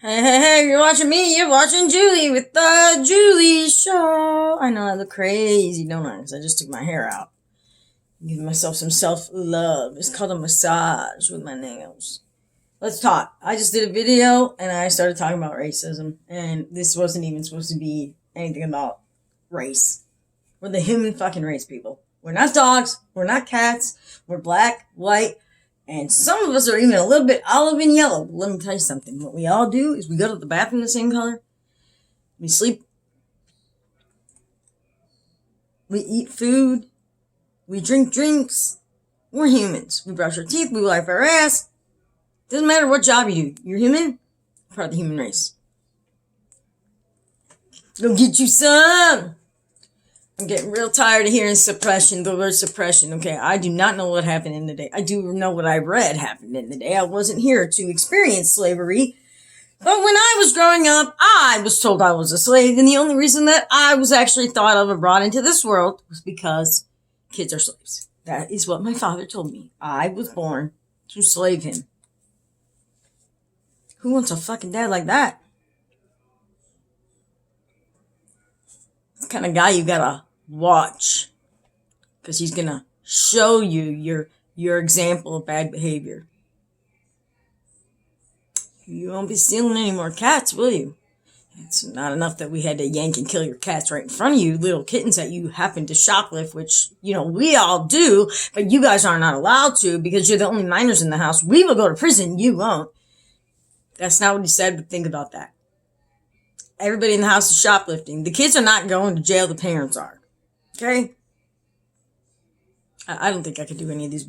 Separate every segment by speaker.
Speaker 1: Hey, you're watching me, you're watching Julie with the Julie Show. I know I look crazy, don't I? Because I just took my hair out. Giving myself some self-love. It's called a massage with my nails. Let's talk. I just did a video and I started talking about racism. And this wasn't even supposed to be anything about race. We're the human fucking race, people. We're not dogs. We're not cats. We're black, white, and some of us are even a little bit olive and yellow. But let me tell you something. What we all do is we go to the bathroom the same color. We sleep. We eat food. We drink drinks. We're humans. We brush our teeth. We wipe our ass. Doesn't matter what job you do. You're human. Part of the human race. Go get you some. I'm getting real tired of hearing suppression, the word suppression. Okay, I do not know what happened in the day. I do know what I read happened in the day. I wasn't here to experience slavery. But when I was growing up, I was told I was a slave. And the only reason that I was actually thought of and brought into this world was because kids are slaves. That is what my father told me. I was born to slave him. Who wants a fucking dad like that? The kind of guy you gotta watch, because he's gonna show you your example of bad behavior. You won't be stealing any more cats, will you? It's not enough that we had to yank and kill your cats right in front of you, little kittens that you happen to shoplift, which, we all do, but you guys are not allowed to because you're the only minors in the house. We will go to prison, you won't. That's not what he said, but think about that. Everybody in the house is shoplifting. The kids are not going to jail, the parents are. Okay? I don't think I could do any of these.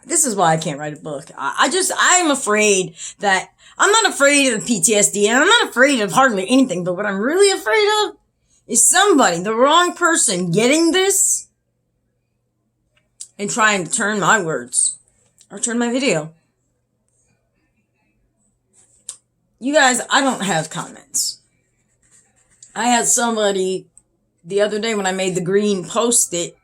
Speaker 1: This is why I can't write a book. I'm afraid that, I'm not afraid of PTSD, and I'm not afraid of hardly anything, but what I'm really afraid of is somebody, the wrong person, getting this and trying to turn my words or turn my video. You guys, I don't have comments. I had somebody the other day when I made the green post it.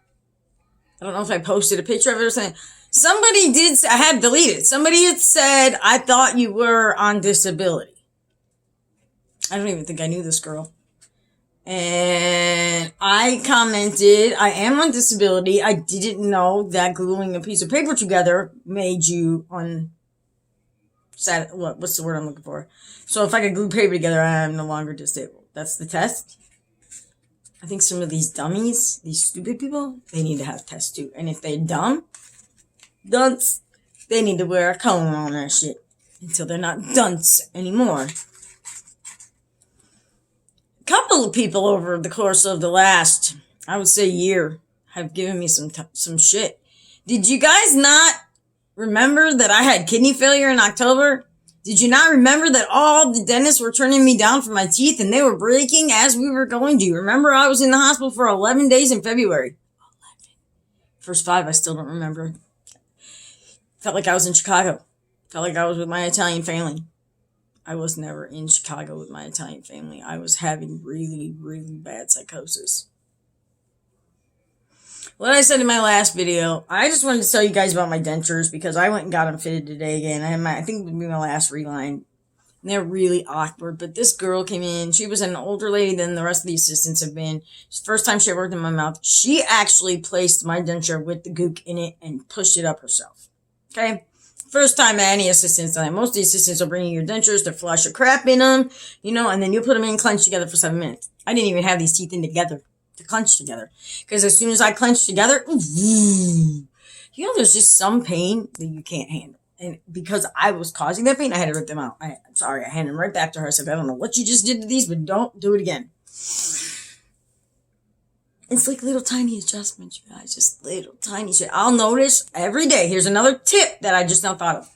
Speaker 1: I don't know if I posted a picture of it or something. Somebody did, I had deleted. Somebody had said, I thought you were on disability. I don't even think I knew this girl. And I commented, I am on disability. I didn't know that gluing a piece of paper together made you what's the word I'm looking for? So if I could glue paper together, I am no longer disabled. That's the test. I think some of these dummies, these stupid people, they need to have tests too. And if they're dunce, they need to wear a cone on that shit until they're not dunce anymore. A couple of people over the course of the last, I would say, year have given me some shit. Did you guys not remember that I had kidney failure in October? Did you not remember that all the dentists were turning me down for my teeth and they were breaking as we were going? Do you remember I was in the hospital for 11 days in February? 11. First 5, I still don't remember. Felt like I was in Chicago. Felt like I was with my Italian family. I was never in Chicago with my Italian family. I was having really, really bad psychosis. What I said in my last video, I just wanted to tell you guys about my dentures because I went and got them fitted today again. I think it would be my last relign. And they're really awkward. But this girl came in. She was an older lady than the rest of the assistants have been. It's the first time she ever worked in my mouth. She actually placed my denture with the gook in it and pushed it up herself. Okay? First time any assistants done it. Most of the assistants will bring you your dentures to flush your crap in them, and then you put them in clenched together for 7 minutes. I didn't even have these teeth in together. To clench together. Because as soon as I clench together, there's just some pain that you can't handle. And because I was causing that pain, I had to rip them out. I'm sorry, I handed them right back to her. I said, I don't know what you just did to these, but don't do it again. It's like little tiny adjustments, you guys. Just little tiny shit. I'll notice every day. Here's another tip that I just now thought of.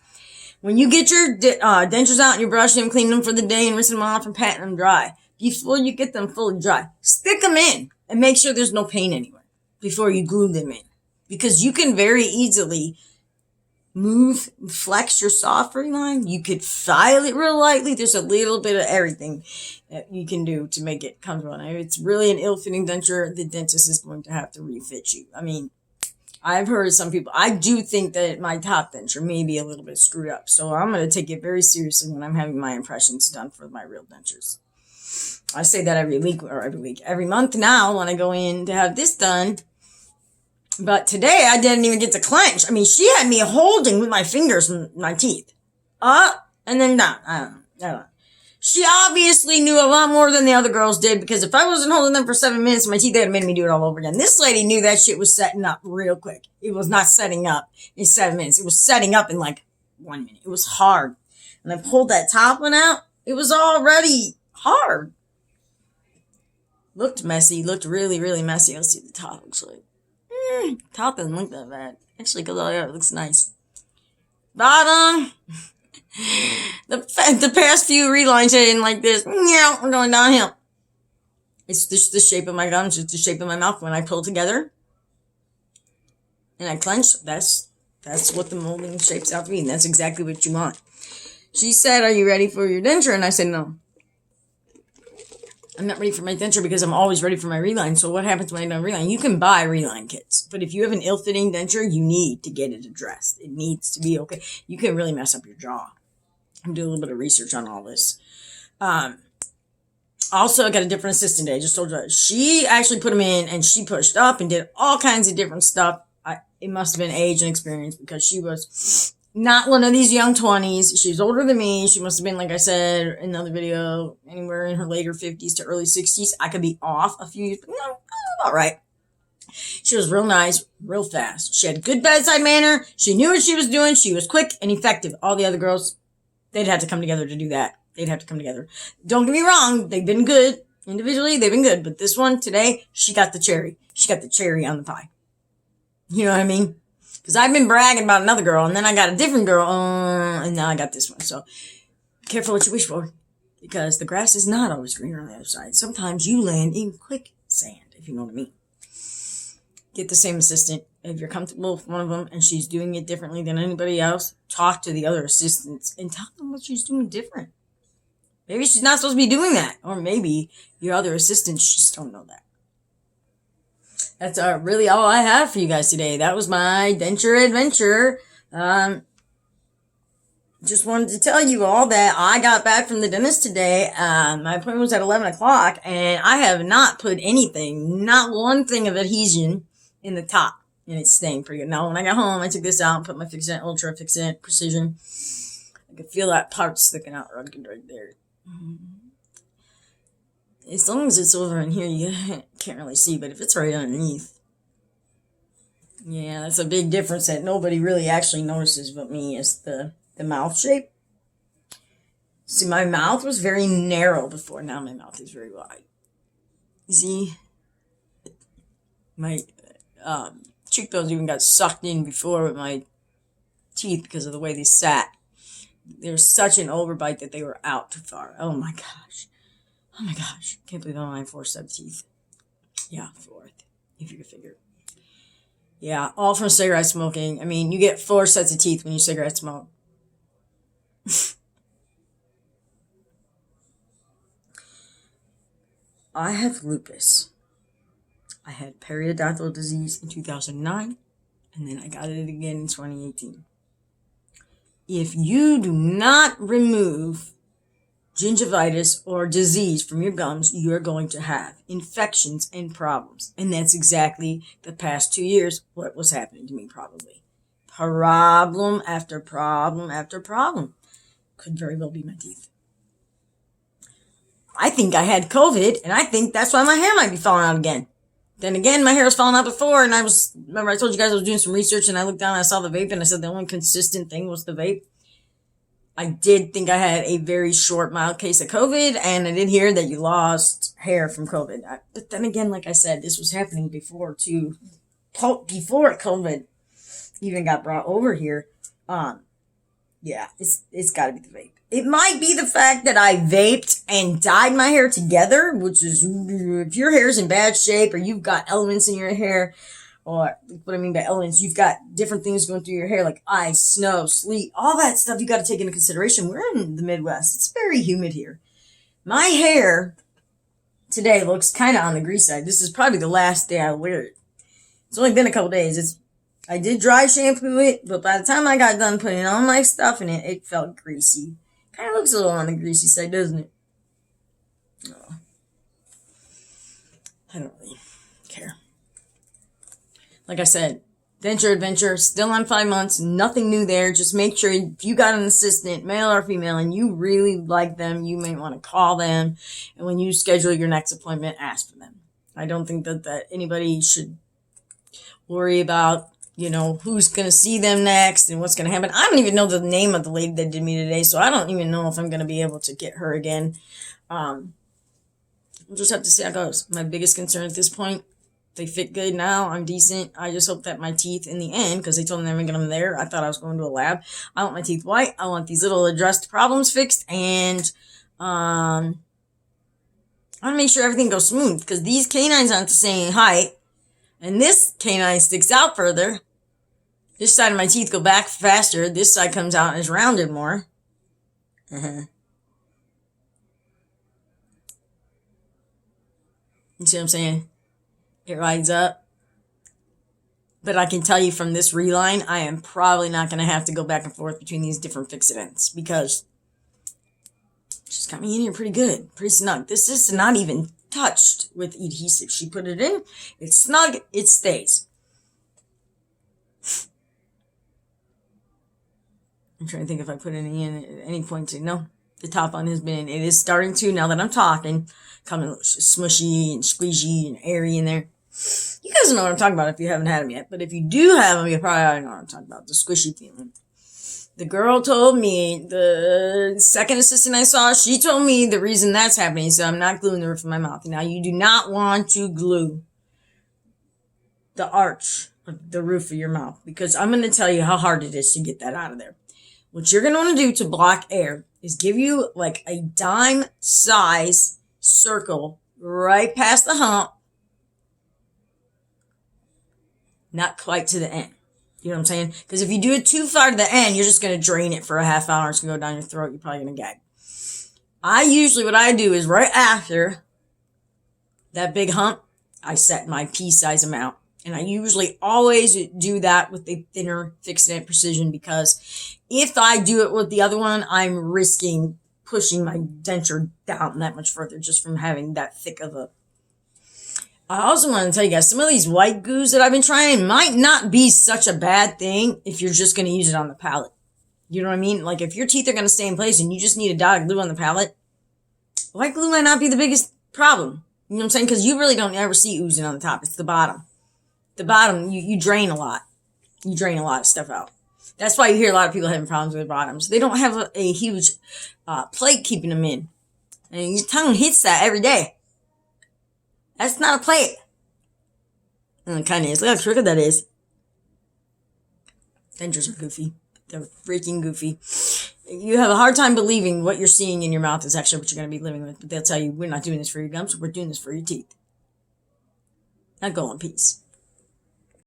Speaker 1: When you get your dentures out and you brush them, clean them for the day, and rinse them off and pat them dry, before you get them fully dry, stick them in. And make sure there's no pain anywhere before you glue them in. Because you can very easily flex your soft reline. You could file it real lightly. There's a little bit of everything that you can do to make it comfortable. And if it's really an ill-fitting denture, the dentist is going to have to refit you. I mean, I've heard some people, I do think that my top denture may be a little bit screwed up. So I'm going to take it very seriously when I'm having my impressions done for my real dentures. I say that every month now when I go in to have this done. But today I didn't even get to clench. I mean, she had me holding with my fingers my teeth. Up and then down. I don't know. She obviously knew a lot more than the other girls did, because if I wasn't holding them for 7 minutes, my teeth would have made me do it all over again. This lady knew that shit was setting up real quick. It was not setting up in 7 minutes. It was setting up in like 1 minute. It was hard. And I pulled that top one out. It was already hard. Looked messy. Looked really, really messy. Let's see what the top looks like. Top doesn't look that bad. Actually, because all it looks nice. Bottom. The past few relines in like this. Yeah, we're going downhill. It's just the shape of my gums. It's the shape of my mouth. When I pull together and I clench, that's what the molding shapes out to be. And that's exactly what you want. She said, "Are you ready for your denture?" And I said, "No. I'm not ready for my denture because I'm always ready for my relign." So what happens when I don't relign? You can buy relign kits, but if you have an ill-fitting denture, you need to get it addressed. It needs to be okay. You can really mess up your jaw. I'm doing a little bit of research on all this. Also, I got a different assistant today. I just told you. She actually put them in, and she pushed up and did all kinds of different stuff. It must have been age and experience, because she was not one of these young 20s. She was older than me. She must have been, like I said in another video, anywhere in her later 50s to early 60s. I could be off a few years, but no, all right. She was real nice, real fast. She had good bedside manner. She knew what she was doing. She was quick and effective. All the other girls, they'd have to come together to do that. They'd have to come together. Don't get me wrong. They've been good. Individually, they've been good. But this one today, she got the cherry. She got the cherry on the pie. You know what I mean? Because I've been bragging about another girl, and then I got a different girl, and now I got this one. So, careful what you wish for. Because the grass is not always greener on the other side. Sometimes you land in quicksand, if you know what I mean. Get the same assistant. If you're comfortable with one of them and she's doing it differently than anybody else, talk to the other assistants and tell them what she's doing different. Maybe she's not supposed to be doing that. Or maybe your other assistants just don't know that. That's really all I have for you guys today. That was my denture adventure. Just wanted to tell you all that I got back from the dentist today. My appointment was at 11 o'clock, and I have not put anything, not one thing of adhesion in the top. And it's staying pretty good. Now, when I got home, I took this out and put my Fixant Ultra Fixant Precision. I could feel that part sticking out right there. As long as it's over in here, you can't really see. But if it's right underneath, yeah, that's a big difference that nobody really actually notices but me, is the mouth shape. See, my mouth was very narrow before. Now my mouth is very wide. You see? My cheekbones even got sucked in before with my teeth because of the way they sat. There's such an overbite that they were out too far. Oh my gosh. Oh my gosh. Can't believe I'm on my 4th set of teeth. Yeah, 4th, if you can figure. Yeah, all from cigarette smoking. I mean, you get 4 sets of teeth when you cigarette smoke. I have lupus. I had periodontal disease in 2009, and then I got it again in 2018. If you do not remove gingivitis or disease from your gums, you're going to have infections and problems. And that's exactly the past 2 years what was happening to me, probably. Problem after problem after problem. Could very well be my teeth. I think I had COVID, and I think that's why my hair might be falling out again. Then again, my hair was falling out before, and remember I told you guys I was doing some research, and I looked down and I saw the vape, and I said the only consistent thing was the vape. I did think I had a very short, mild case of COVID, and I did hear that you lost hair from COVID. But then again, like I said, this was happening before too. Before COVID even got brought over here. Yeah, it's got to be the vape. It might be the fact that I vaped and dyed my hair together, which is, if your hair's in bad shape or you've got elements in your hair, or what I mean by elements, you've got different things going through your hair like ice, snow, sleet, all that stuff you got to take into consideration. We're in the Midwest. It's very humid here. My hair today looks kind of on the grease side. This is probably the last day I wear it. It's only been a couple days. I did dry shampoo it, but by the time I got done putting all my stuff in it, it felt greasy. Kind of looks a little on the greasy side, doesn't it? Oh, I don't really care. Like I said, denture adventure, still on 5 months, nothing new there. Just make sure if you got an assistant, male or female, and you really like them, you may want to call them. And when you schedule your next appointment, ask for them. I don't think that anybody should worry about, who's going to see them next and what's going to happen. I don't even know the name of the lady that did me today, so I don't even know if I'm going to be able to get her again. We'll just have to see how it goes. My biggest concern at this point, they fit good now. I'm decent. I just hope that my teeth in the end, because they told me they were going to get them there. I thought I was going to a lab. I want my teeth white. I want these little addressed problems fixed. And I want to make sure everything goes smooth, because these canines aren't the same height. And this canine sticks out further. This side of my teeth go back faster. This side comes out and is rounded more. You see what I'm saying? It rides up. But I can tell you from this reline, I am probably not going to have to go back and forth between these different fixidants, because she's got me in here pretty good, pretty snug. This is not even touched with adhesive. She put it in, it's snug, it stays. I'm trying to think if I put any in at any point to, no, the top on has been, it is starting to, now that I'm talking, coming smushy and squeezy and airy in there. You guys know what I'm talking about if you haven't had them yet, but if you do have them, you probably already know what I'm talking about, the squishy feeling. The girl told me, the second assistant I saw, she told me the reason that's happening is that I'm not gluing the roof of my mouth. Now, you do not want to glue the arch of the roof of your mouth, because I'm going to tell you how hard it is to get that out of there. What you're going to want to do to block air is give you like a dime size circle right past the hump, not quite to the end. You know what I'm saying? Because if you do it too far to the end, you're just going to drain it for a half hour. It's going to go down your throat. You're probably going to gag. What I do is right after that big hump, I set my pea size amount. And I usually always do that with the thinner fixedant precision, because if I do it with the other one, I'm risking pushing my denture down that much further just from having that thick of a... I also want to tell you guys, some of these white goos that I've been trying might not be such a bad thing if you're just going to use it on the palate. You know what I mean? Like, if your teeth are going to stay in place and you just need a dot of glue on the palate, white glue might not be the biggest problem. You know what I'm saying? Because you really don't ever see oozing on the top. It's the bottom. The bottom, you drain a lot. You drain a lot of stuff out. That's why you hear a lot of people having problems with their bottoms. They don't have a huge plate keeping them in. And your tongue hits that every day. That's not a plate. And it kind of is. Look how crooked that is. Dentures are goofy. They're freaking goofy. You have a hard time believing what you're seeing in your mouth is actually what you're going to be living with. But they'll tell you, we're not doing this for your gums. We're doing this for your teeth. Now go in peace.